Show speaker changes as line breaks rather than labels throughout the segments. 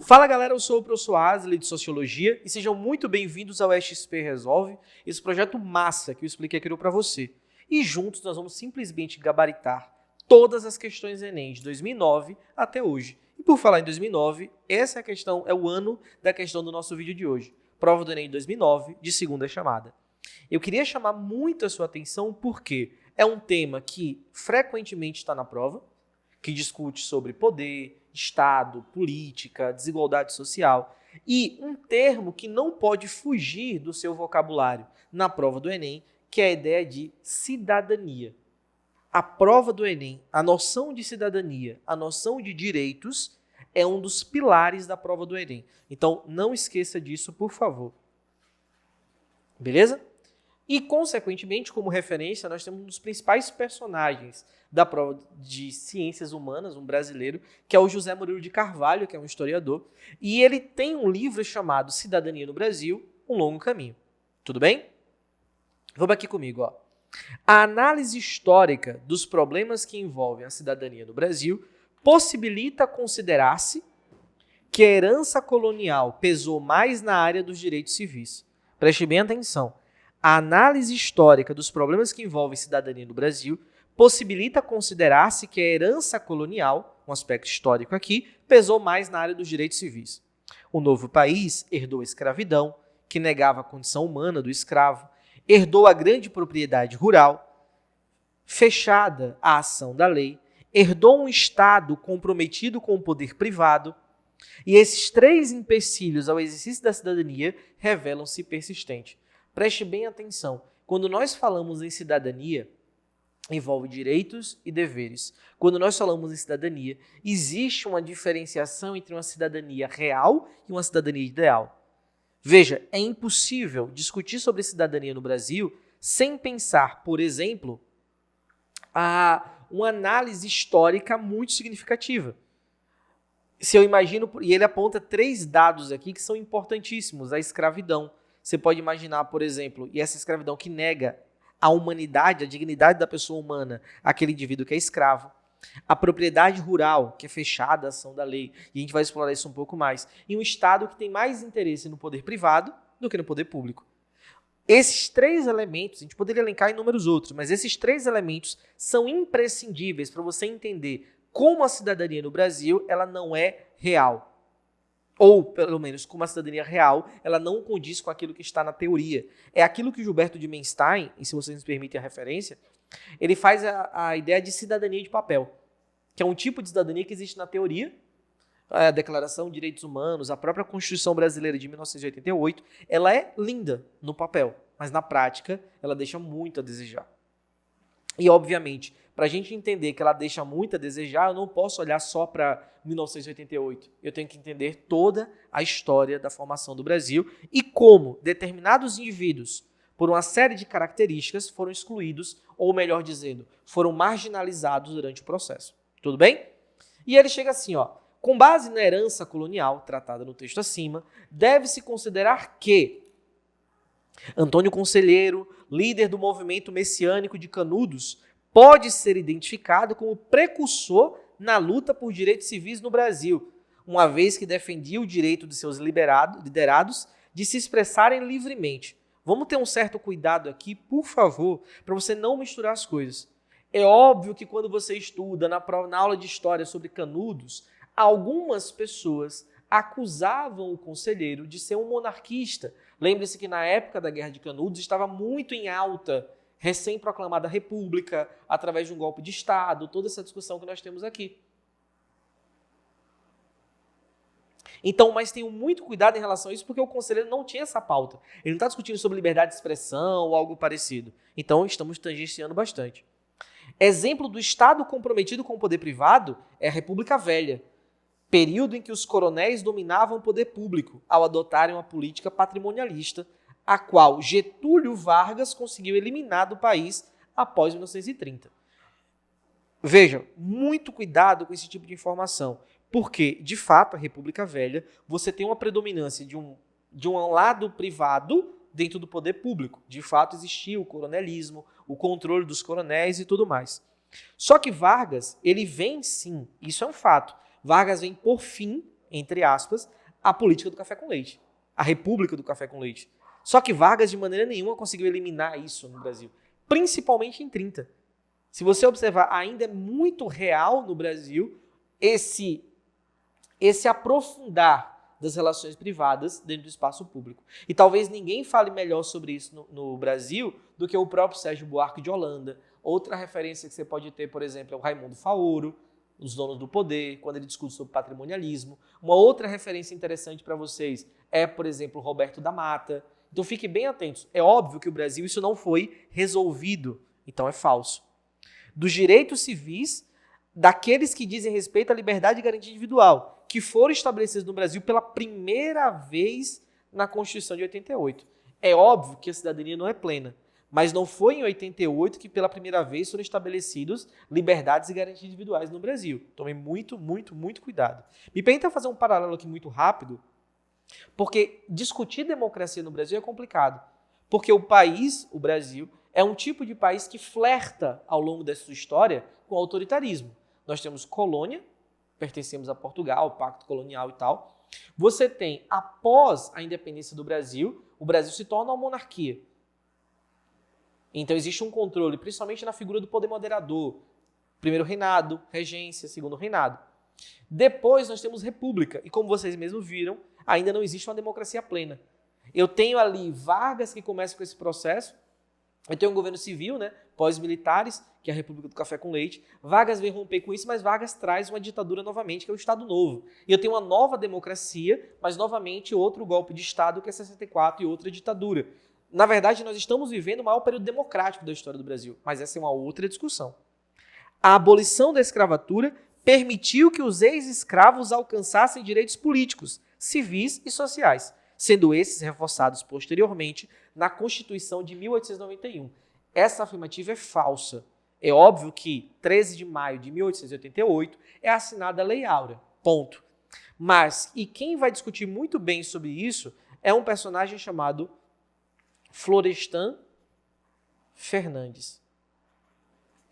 Fala galera, eu sou o professor Asley de Sociologia e sejam muito bem-vindos ao XP Resolve, esse projeto massa que eu expliquei aqui para você. E juntos nós vamos simplesmente gabaritar todas as questões Enem de 2009 até hoje. E por falar em 2009, essa é o ano da questão do nosso vídeo de hoje. Prova do Enem de 2009, de segunda chamada. Eu queria chamar muito a sua atenção porque é um tema que frequentemente está na prova, que discute sobre poder, Estado, política, desigualdade social, e um termo que não pode fugir do seu vocabulário na prova do Enem, que é a ideia de cidadania. A prova do Enem, a noção de cidadania, a noção de direitos, é um dos pilares da prova do Enem. Então, não esqueça disso, por favor. Beleza? E, consequentemente, como referência, nós temos um dos principais personagens da prova de ciências humanas, um brasileiro, que é o José Murilo de Carvalho, que é um historiador, e ele tem um livro chamado Cidadania no Brasil, um longo caminho. Tudo bem? Vamos aqui comigo, ó. A análise histórica dos problemas que envolvem a cidadania no Brasil possibilita considerar-se que a herança colonial pesou mais na área dos direitos civis. Preste bem atenção. A análise histórica dos problemas que envolvem cidadania no Brasil possibilita considerar-se que a herança colonial, um aspecto histórico aqui, pesou mais na área dos direitos civis. O novo país herdou a escravidão, que negava a condição humana do escravo, herdou a grande propriedade rural, fechada a ação da lei, herdou um Estado comprometido com o poder privado, e esses três empecilhos ao exercício da cidadania revelam-se persistentes. Preste bem atenção. Quando nós falamos em cidadania, envolve direitos e deveres. Quando nós falamos em cidadania, existe uma diferenciação entre uma cidadania real e uma cidadania ideal. Veja, é impossível discutir sobre cidadania no Brasil sem pensar, por exemplo, uma análise histórica muito significativa. Se eu imagino, e ele aponta 3 dados aqui que são importantíssimos: a escravidão. Você pode imaginar, por exemplo, e essa escravidão que nega a humanidade, a dignidade da pessoa humana, aquele indivíduo que é escravo. A propriedade rural, que é fechada a ação da lei, e a gente vai explorar isso um pouco mais. E um Estado que tem mais interesse no poder privado do que no poder público. Esses 3 elementos, a gente poderia elencar inúmeros outros, mas esses 3 elementos são imprescindíveis para você entender como a cidadania no Brasil ela não é real. Ou, pelo menos, como a cidadania real, ela não condiz com aquilo que está na teoria. É aquilo que Gilberto de Menstein, e se vocês nos permitem a referência, ele faz a ideia de cidadania de papel, que é um tipo de cidadania que existe na teoria, a Declaração de Direitos Humanos, a própria Constituição Brasileira de 1988, ela é linda no papel, mas na prática ela deixa muito a desejar. E, obviamente, para a gente entender que ela deixa muito a desejar, eu não posso olhar só para 1988. Eu tenho que entender toda a história da formação do Brasil e como determinados indivíduos, por uma série de características, foram excluídos, ou melhor dizendo, foram marginalizados durante o processo. Tudo bem? E ele chega assim, ó. Com base na herança colonial, tratada no texto acima, deve-se considerar que Antônio Conselheiro, líder do movimento messiânico de Canudos, pode ser identificado como precursor na luta por direitos civis no Brasil, uma vez que defendia o direito de seus liderados de se expressarem livremente. Vamos ter um certo cuidado aqui, por favor, para você não misturar as coisas. É óbvio que quando você estuda na aula de história sobre Canudos, algumas pessoas acusavam o Conselheiro de ser um monarquista. Lembre-se que na época da Guerra de Canudos estava muito em alta recém-proclamada república, através de um golpe de Estado, toda essa discussão que nós temos aqui. Então, mas tenho muito cuidado em relação a isso, porque o conselheiro não tinha essa pauta. Ele não está discutindo sobre liberdade de expressão ou algo parecido. Então, estamos tangenciando bastante. Exemplo do Estado comprometido com o poder privado é a República Velha, período em que os coronéis dominavam o poder público ao adotarem uma política patrimonialista, a qual Getúlio Vargas conseguiu eliminar do país após 1930. Veja, muito cuidado com esse tipo de informação, porque, de fato, a República Velha, você tem uma predominância de um lado privado dentro do poder público. De fato, existia o coronelismo, o controle dos coronéis e tudo mais. Só que Vargas, ele vem sim, isso é um fato. Vargas vem por fim, entre aspas, a política do café com leite, a república do café com leite. Só que Vargas, de maneira nenhuma, conseguiu eliminar isso no Brasil, principalmente em 30. Se você observar, ainda é muito real no Brasil esse aprofundar das relações privadas dentro do espaço público. E talvez ninguém fale melhor sobre isso no Brasil do que o próprio Sérgio Buarque de Holanda. Outra referência que você pode ter, por exemplo, é o Raimundo Faoro, Os Donos do Poder, quando ele discute sobre patrimonialismo. Uma outra referência interessante para vocês é, por exemplo, Roberto da Mata. Então fiquem bem atentos. É óbvio que o Brasil isso não foi resolvido, então é falso. Dos direitos civis, daqueles que dizem respeito à liberdade e garantia individual, que foram estabelecidos no Brasil pela primeira vez na Constituição de 88. É óbvio que a cidadania não é plena, mas não foi em 88 que pela primeira vez foram estabelecidos liberdades e garantias individuais no Brasil. Tomem muito, muito, muito cuidado. Me permita fazer um paralelo aqui muito rápido, porque discutir democracia no Brasil é complicado. Porque o país, o Brasil, é um tipo de país que flerta ao longo da sua história com o autoritarismo. Nós temos colônia, pertencemos a Portugal, pacto colonial e tal. Você tem, após a independência do Brasil, o Brasil se torna uma monarquia. Então existe um controle, principalmente na figura do poder moderador. Primeiro reinado, regência, segundo reinado. Depois nós temos república. E como vocês mesmos viram, ainda não existe uma democracia plena. Eu tenho ali Vargas que começa com esse processo. Eu tenho um governo civil, né, pós-militares, que é a República do Café com Leite. Vargas vem romper com isso, mas Vargas traz uma ditadura novamente, que é o Estado Novo. E eu tenho uma nova democracia, mas novamente outro golpe de Estado, que é 64, e outra ditadura. Na verdade, nós estamos vivendo o maior período democrático da história do Brasil, mas essa é uma outra discussão. A abolição da escravatura permitiu que os ex-escravos alcançassem direitos políticos, civis e sociais, sendo esses reforçados posteriormente na Constituição de 1891. Essa afirmativa é falsa. É óbvio que 13 de maio de 1888 é assinada a Lei Áurea, ponto. Mas, e quem vai discutir muito bem sobre isso é um personagem chamado Florestan Fernandes,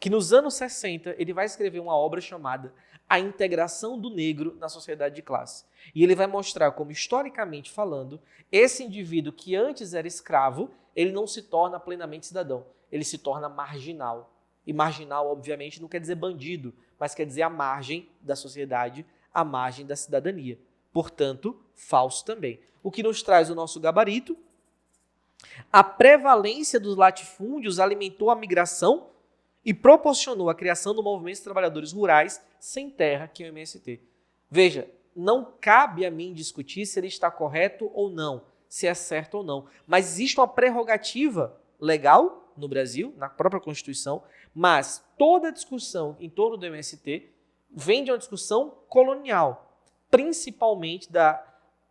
que nos anos 60 ele vai escrever uma obra chamada A Integração do Negro na Sociedade de Classe. E ele vai mostrar como, historicamente falando, esse indivíduo que antes era escravo, ele não se torna plenamente cidadão, ele se torna marginal. E marginal, obviamente, não quer dizer bandido, mas quer dizer a margem da sociedade, a margem da cidadania. Portanto, falso também. O que nos traz o nosso gabarito: a prevalência dos latifúndios alimentou a migração e proporcionou a criação do movimento de trabalhadores rurais sem terra, que é o MST. Veja, não cabe a mim discutir se ele está correto ou não, se é certo ou não. Mas existe uma prerrogativa legal no Brasil, na própria Constituição, mas toda a discussão em torno do MST vem de uma discussão colonial, principalmente da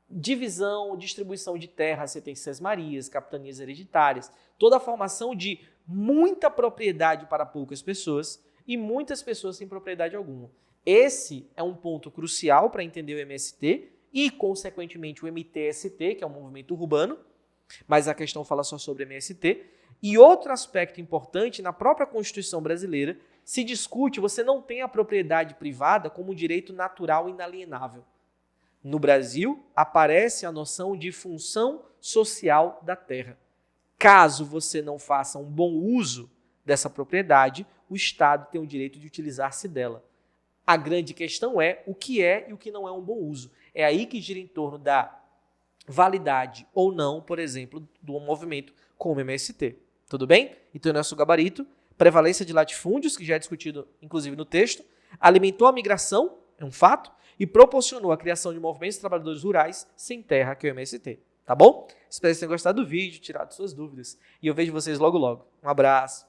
divisão, distribuição de terras, você tem sesmarias, capitanias hereditárias, toda a formação de muita propriedade para poucas pessoas e muitas pessoas sem propriedade alguma. Esse é um ponto crucial para entender o MST e, consequentemente, o MTST, que é um movimento urbano, mas a questão fala só sobre MST. E outro aspecto importante, na própria Constituição brasileira, se discute, você não tem a propriedade privada como um direito natural inalienável. No Brasil, aparece a noção de função social da terra. Caso você não faça um bom uso dessa propriedade, o Estado tem o direito de utilizar-se dela. A grande questão é o que é e o que não é um bom uso. É aí que gira em torno da validade ou não, por exemplo, do movimento como MST. Tudo bem? Então, nosso gabarito: prevalência de latifúndios, que já é discutido inclusive no texto, alimentou a migração, é um fato, e proporcionou a criação de movimentos de trabalhadores rurais sem terra, que é o MST. Tá bom? Espero que tenham gostado do vídeo, tirado suas dúvidas. E eu vejo vocês logo logo. Um abraço.